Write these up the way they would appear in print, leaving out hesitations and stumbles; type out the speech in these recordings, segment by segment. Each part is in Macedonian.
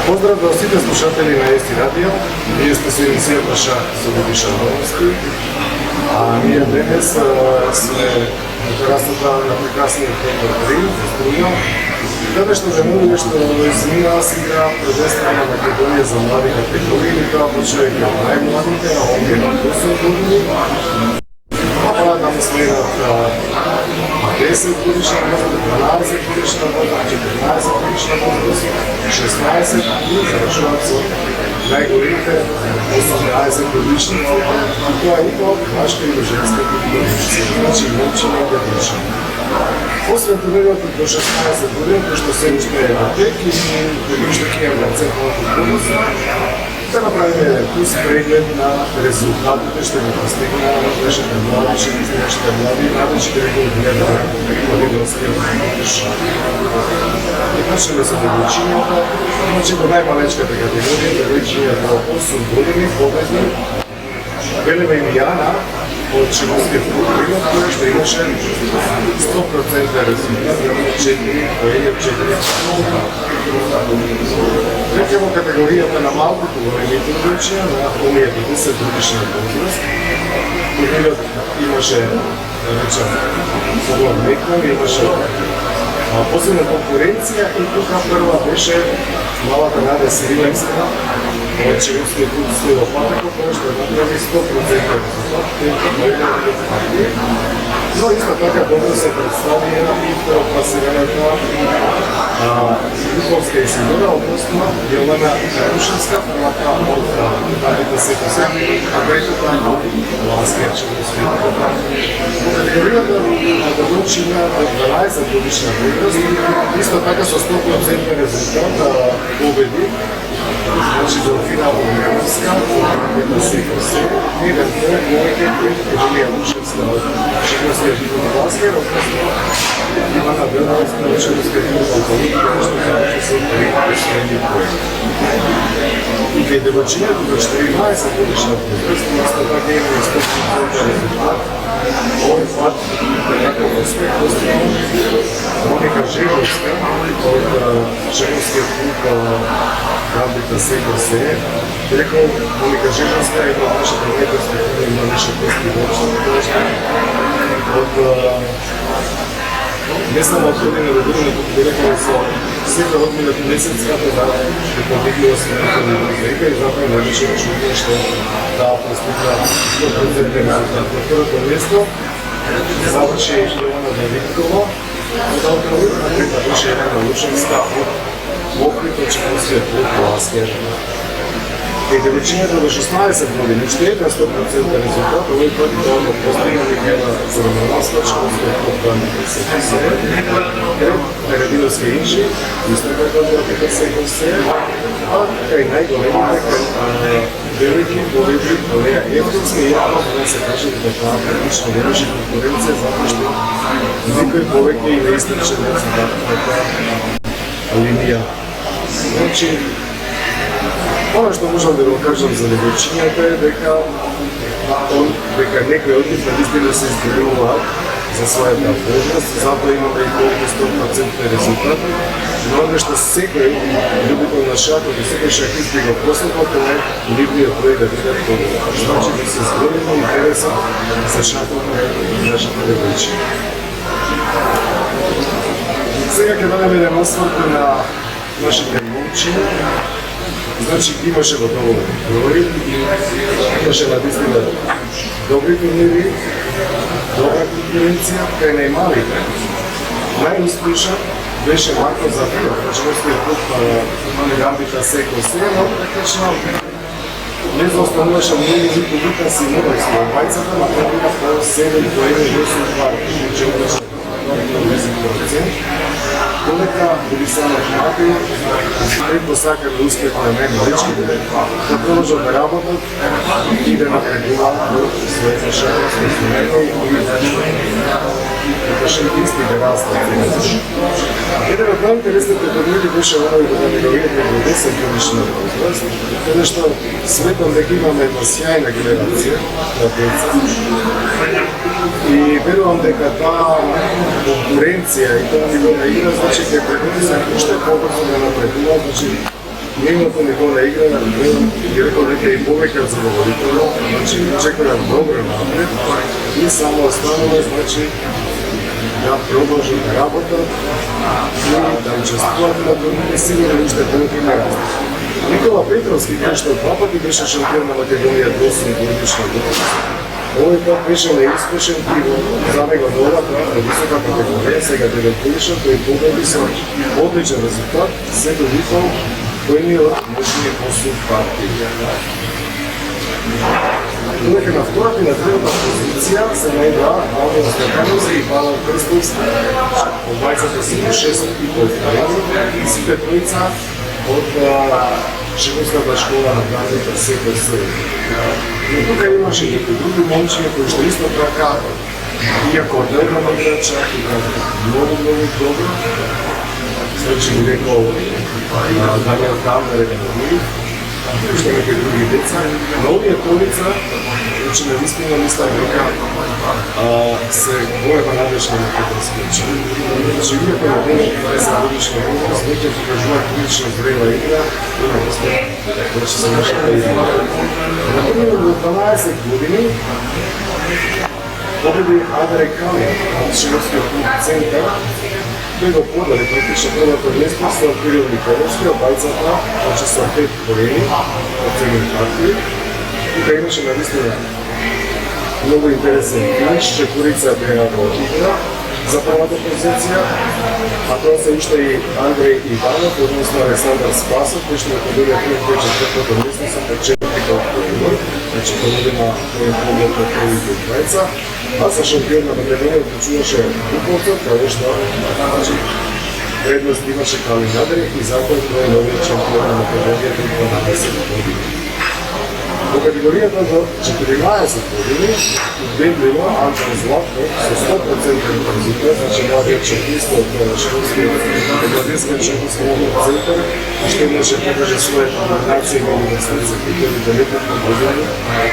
Поздрав до сите слушатели на Ести Радио. Вие сте се емисијата со Лјубиша Нововски. А ние денес сме на терасата на прекрасниот хотел 3 во Струја. Денешно денуваме што измина сега предестра на Македонија за млади категории, тоа почнува и од најмладите, а овие на 8 години. А пара да ми следат 10 годишна возраст, 12 годишна возраст, 14 годишна возраст, 16 и завршуваат со најголемите 18 годишни. Тоа е и тоа мажка и женска категорија, значи момчиња и девојчиња. Освен турнирот до 16 години, кој што се уште е на тек и кој што ќе има централната полоса, да направиме туз преглед на резултатите што ги постигна нашите млади, различните рекорди на македонскиот футбол. И почнеме со девојчињата, значи во најмалечката категорија, девојчињата до 8 години победни Велева Емијана од Шимонскиот футбол, која што имаше 100% резултат, 4 поени од 4 Веќе во категоријата на малкото големите девојчиња, на оние 10 годишна возраст, турнирот имаше, да речем, поглед мекнан, имаше посебна конкуренција и тука прва беше малата Надја Сириленска од Шимонскиот футбол во Патако, која што направи 100% резултат, но исто така добро се представија и второпласираната Луковска Исидора, односно Јелена Рушевска, првата од Давида Секосе, а третата од Ласкер Чевоскиот. Категоријата на девојчиња од 12 годишна возраст, исто така со 100% резултат победи, значи до финал во Јеловска, Давида Секосе, еден двојке Емилија Рушевска од Чевоскиот Ласкер, односно Ивана Беловска од Чевоскиот Ласкер, што се припишени поени. И кај девојчињата до 14 годишна возраст, исто така има 100% резултат. Овој пат некој успех постигнал Моника Жеговска од Шеговскиот клуб Гамбита Секосе. Реко Моника Жеговска е една од нашите најдобри филми на нашите девојчиња, од не само од година до година, туку би рекол со секој одминат месец како да подигнува својата века и затоа највише чудно што таа постигна 100% резултат. На второто место заврши Јована Давидкова од Алкалук, на трета беше Елена Лушевска од Охрид од Чевоскиот клуб Ласкер. Кај девојчињата до 16 години, уште еден 100% резултат, овој пат тоа постигна Михаела Црвеновска, Чевоскиот клуб Гамбита Секосе, Радиловски Инжи, исто како Гамбита Секосе, а кај најголемите, кај велики победи Леа Ефтовска и јавно да се каже дека прилично немаше конкуренција, затоа што никој повеќе и не истрче резултатната линија. Значи, она што можам да го кажам за девојчињата е дека некои од нив навистина се изделуваат за својата возраст, затоа имаме и толку 100% резултат, но оно што секој љубител на шахот и секој шахист би го посетил, тоа е ливниот број да видат победа. Значи да се зголеми интересот за шахот на нашите девојчиња. Сега ќе дадеме еден осврт на нашите момчиња. Значи имаше во тоа категорија, имаше навистина добри турнири, добра конкуренција, кај најмалите. Најуспешен беше Марко Зафиров, Чевоскиот клуб Гамбита Секосе, но практично не заостануваше многу ниту Лука Симоновски во бајцата, на победа по 7 поени во 8 Додека Борисанов Матеј предпосака да успех на мен личките, да продолжат да работат и да напредуваат во своите шаховски сумени и да шахисти да растат. Еден од најинтересните турнири беше овој во категоријата до 10 годишна возраст, каде што сметам дека имаме една сјајна генерација на деца. И верувам дека таа конкуренција и тоа ниво на игра, значи ќе препотисат уште побрзо да напредува, значи Миналата неделя игра, ги рекол дека и повеќе од задоволително, значи очекувам добро напред и само останува, значи, да продолжат да работат и да учествуват на турнири, сигурно уште толку не растат. Никола Петровски, кој што два пати беше шампион на Македонија до 8 годишна возраст, овој пат беше неуспешен и за него новата висока категорија, сега 9 годишен, тој победи со одличен резултат, се довикал поедниот можни посуд партии. Додека на втората и на третата позиција се најдоа Владимир Стефановски и Павел Крстовски, обајцата си по 6,5 и сите тројца од Шеговската школа на Градите СПС. Но тука имаше и други момчиња кои што исто така, иако одредено играча, играат многу добро. Значи ми рекол Даниел Камер е Деногли, уште некои други деца, но овие тројца, значи навистина мислам дека се голема надежда на Петровски. Значи иако на 20 годишна возраст, веќе покажуваат прилично зрела игра и на успех, значи се нашата игра. Например, до 12 години победи Андрей Камер од Шеговскиот клуб Центар. Тој го подали практично првото место со Кирил Николовски, обајцата, значи со 5 поени од целиот партии. Тука имаше навистина многу интересен финиш, четворица беа во игра за првата позиција, а тоа се уште и Андрей Иванов, односно Александар Спасов, кој што победи првото четвртото место со 4 од Кирил, значи победена тој поглед од првите двајца. А за шампион на Македонија одлучуваше Буковцов, каде што предност имаше Калин Надрев и затоа тој е новиот шампион на Македонија при 12 години. Во категоријата за 14 години убедливо Антон Златков со 100% резултат, значи младиот чемпион од Шеговскиот Македонскиот шампионски центар, што имаше покаже својата номинација на университет за 2009 година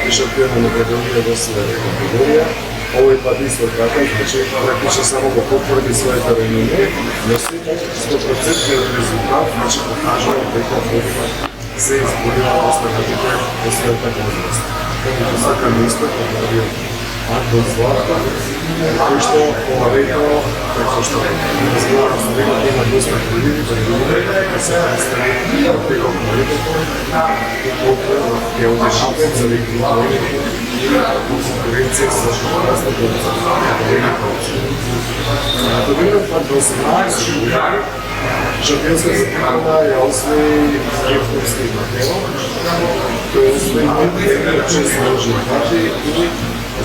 и шампион на Македонија во својата категорија. Овој пат исто така, значи практично само го потврди својата реноме, но сепак 100% резултат, значи покажува дека се изборува останатите во својата возраст. Како што сакаме исто од младиот Антон Златков, кој што помалетно, како што разговарам со него, има доста приливи, дека се представи преко помалетото, колку е одешитен за да ги конкуренција со школастото категоријата. Годината пак до 18 години шампионска титла ја освои Евтовски Матео, тој освои 6 сложни пати и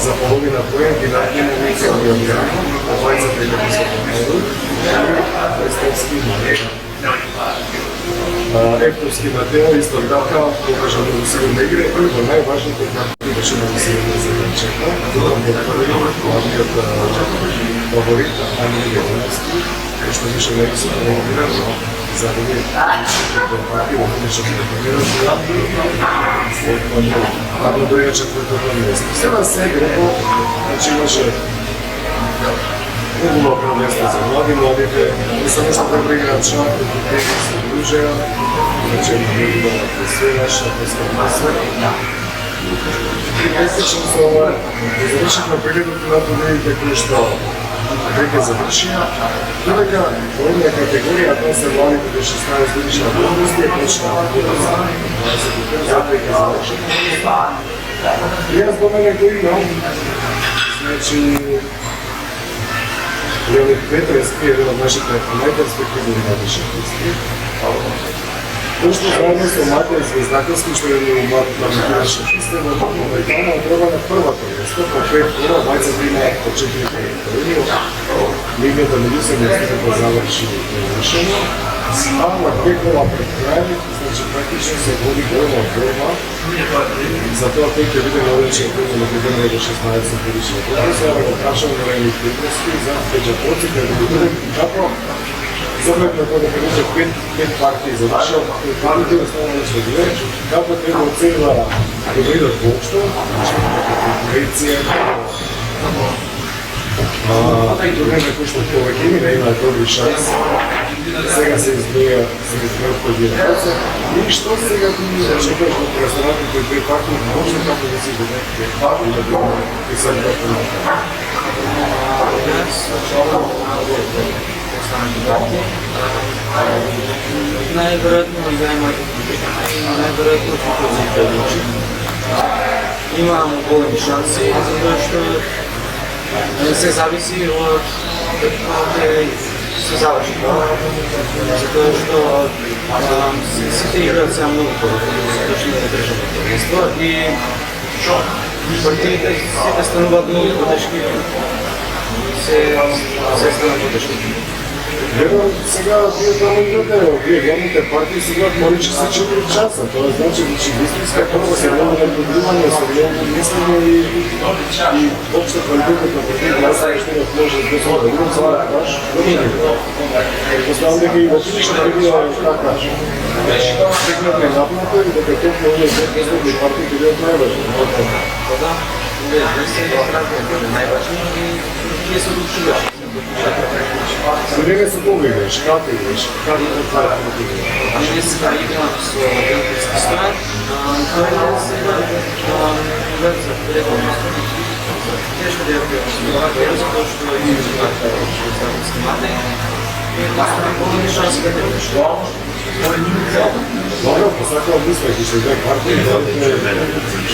за половина поен ги надмина Михаил Јовјанов, обајцата и како се помнили, и Евтовски Матео. Евтовски Матео исто така покажа многу силна игра и во најважните партии беше многу силна задачата. Тука го потврди главниот фаворит Ани Јовановски, кој што беше највисоко номиниран за овие партии во финишната турнира а до доја четвртото место. Сега се играло, значи имаше многу добро место за младите, не само што добро играат шах, те се дружеа, значи има многу добра атмосфера, шаховска атмосфера. И месечно со ова завршивме прегледот на турнирите кои што веќе завршија, додека во оваа категорија тоа се младите до 16 годишна возраст е почна во 25 веќе завршија. И јас до мене го имам, значи Леонид Петровски е еден од нашите најперспективни млади шахисти. Тој што заедно со Матеј Звездаковски, што е многу млад талентиран шахист, е моментално одреба на првото место, по 5 тура, обајцата имаат по 4 поени. Лигата меѓу се не да заврши невршено, а на 2 кола пред крај, значи практично се води голема борба, затоа тој ќе биде новиот шампион на Македонија до 16 годишна возраст. Сега го прашам на Леонид Петровски за Пеđa Pocic, да биде како Загледно тоа дека беше 5 партии завршил, партиите останали со 2, како треба оценува добридот воопшто, конкуренција, Турнир кој што повеќе да има добри шанси. Сега се изброја поединаци. И што сега ти очекуваш од престојаните две партии, може како да се доведете и се Најверојатно да имат најверојатно ќе одлучи. Имам големи шанси, затоа што се зависи од каде се заврши тоа. Затоа што сите играат сега многу подобро, затоа што не држат првенство и партиите сите стануваат многу потешки. Се стануваат потешки. Гледам сега вие таму играте, вие главните партии се играат поречиси 4 часа. Тоа значи че вистинска прва се нема наблюдување, се нема мислење и општа квалитетот на партиите гласа што да може да се одобри, тоа е баш добро. Поставам дека и во финишната игра така. Секретно напнато и дека тоа е последни партии ќе бидат најважни. Да, се најважни и ние се одлучуваме. Време се побегнеш, како играш, како да правиш да играш? Ние сега играм со Олимписки стојан, тој е сега за предходно. Тешко да ја пријавам, затоа што играм со мате и големи шанси да требаш. Добро, посакувам мислеќ, што дај партија,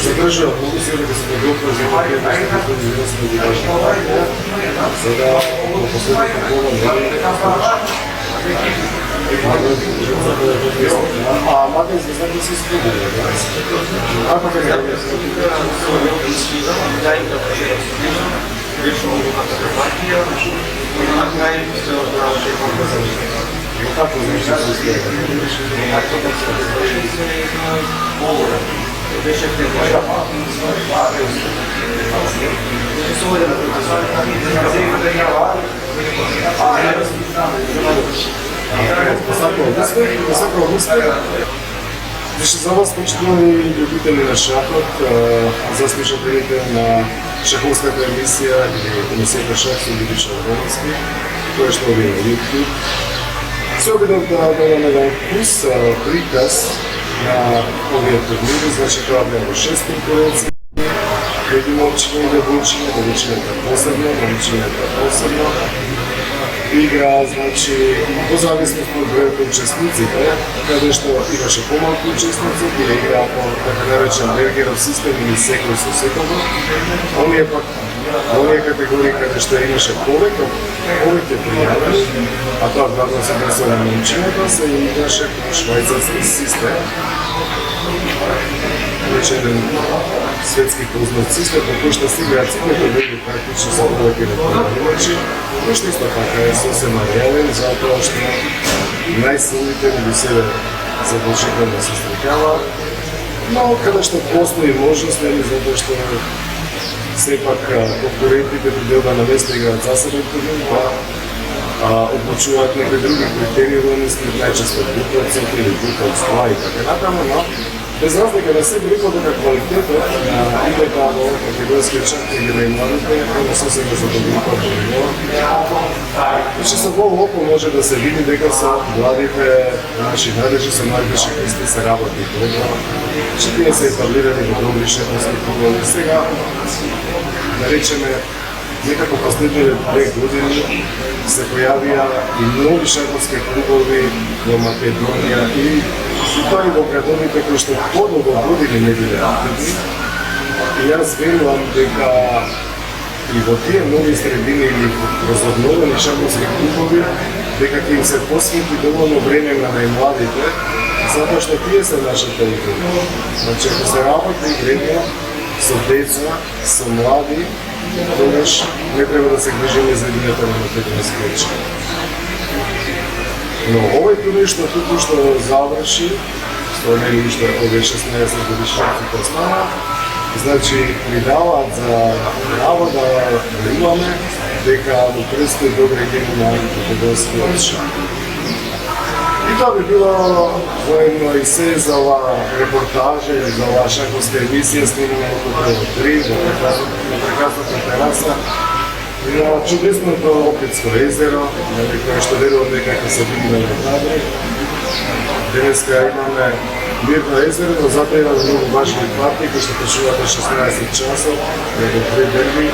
се држат многу се дека се подготвува за партија, што ќе ги важна партија, за да во последните гола а мате звездата се сподели, да? Како ќе Да игра лично партија, на крај се одбрава како знаеш да се сподели? Беше Посакувам успех. Беше за вас почитувани љубители на шахот, за слушателите на шаховската емисија или емисијата Шах со Љубиша Вороновски, која што ви на YouTube. Се обидов да дадам еден вкус, приказ на овие турнири, значи тоа беа во 6 конкуренции, кај момчиња и девојчиња, девојчињата посебно, момчињата посебно. Игра, значи, по зависност од бројот учесниците, каде што имаше помалку учесници, или играа по така наречен Бергеров систем или секој со секого. Оние пак, оние категории каде што имаше повеќе пријави, а тоа главно се дрсува на момчињата, се играше по швајцарски систем. Вече еден светски познат систем, по кој што се играат сите победи практично со повеќе рекордирачи, кој што исто така е сосема реален, затоа што најсилните меѓу себе задолжително се стрекаваат, но каде што постои можност, затоа што сепак конкурентите приделба на место играат засебен турнир, па одлучуваат некои други критериуми, најчесто бутовците или бутовства и така натаму, но без разлика да се бриква дека квалитетот на играта во категоријскиот шах или на младите е сосема задоволително до ниво. Значи со во око може да се види дека со младите наши младежи, со младите шахисти се работи добро. Че тие се етаблирани во добри шаховски клубови. Сега, да речеме, некако последните 2 години се појавија и нови шаховски клубови во Македонија и тоа и во градовите кои што подолго години не биле активни. И јас верувам дека и во тие нови средини или разобновени шаховски клубови, дека ќе им се посвети доволно време на најмладите, затоа што тие се нашата игра. Значи, ако се работи време со деца, со млади, тогаш не треба да се грижиме за играта на македонскиот шах. Но овој турнир што туку што заврши, што не е уште овие 16 годишниците остана, значи ни даваат за право да имаме дека во престои добри дни на македонскиот шах. И тоа би било воедно и се за оваа репортажа или за оваа шаховска емисија снимана во Хотел 3, на прекрасната тераса на чудесното Опитско езеро, кое што верувам дека ќе се види на кадри. Денеска имаме мирно езеро, но затоа имаме многу важни партии кои што почнуваат на 16 часот, до 3 дерби.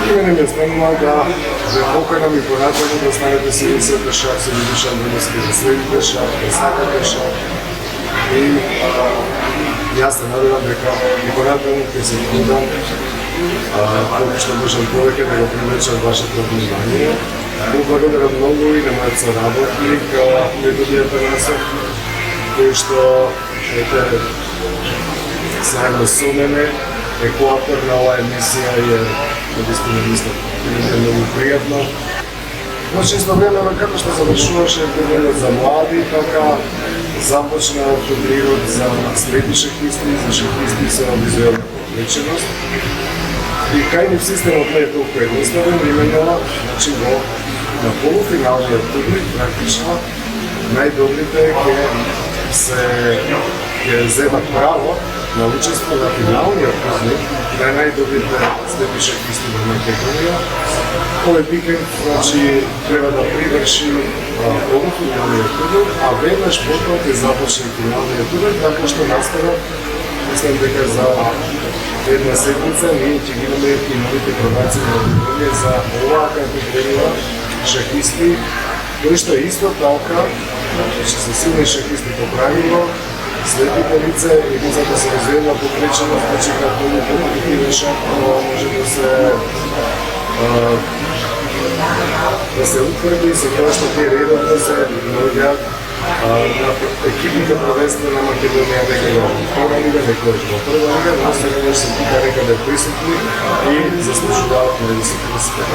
И мене ме станува да ве поканам и понатаму да станете седмицата шах со Душан Врневски, да следите шах, да сакате шах. И јас се надевам дека и понатаму ќе се трудам колку што можам повеќе да го привлечам вашето внимание. Му благодарам многу и на мојот соработник Методи Атанасов, кој што заедно со мене е коавтор на оваа емисија и наистина мислам е многу пријатно. Значи, истовремено како што завршуваше денот за млади, така започна турнирот за средни шахисти, за шахисти со визуелна повлеченост. И кај нив системот не е толку едноставен, именно, значи, на полуфиналниот турнир, практично, најдобрите ќе земат право на учество на финалниот турнир на најдобрите средни шахисти во Македонија. Овој викенд, значи, треба да приврши полуфиналниот турнир, а веднаш потоа ќе започне финалниот турнир, така што наскоро, мислам дека за една седмица ние ќе ги имаме и новите пробаци на Македонија за оваа категорија шахисти, кои што е исто така, че се силни шахисти по правило, следните лице и лицата се развиена повлеченост, значи како многу компетитивен шах, може да се утврди со тоа што тие редовно се наоѓаат на екипите првенство на Македонија, некој во втора лига, некој во прва лига, но сега се тука некаде присутни и заслужуваат на високи респект.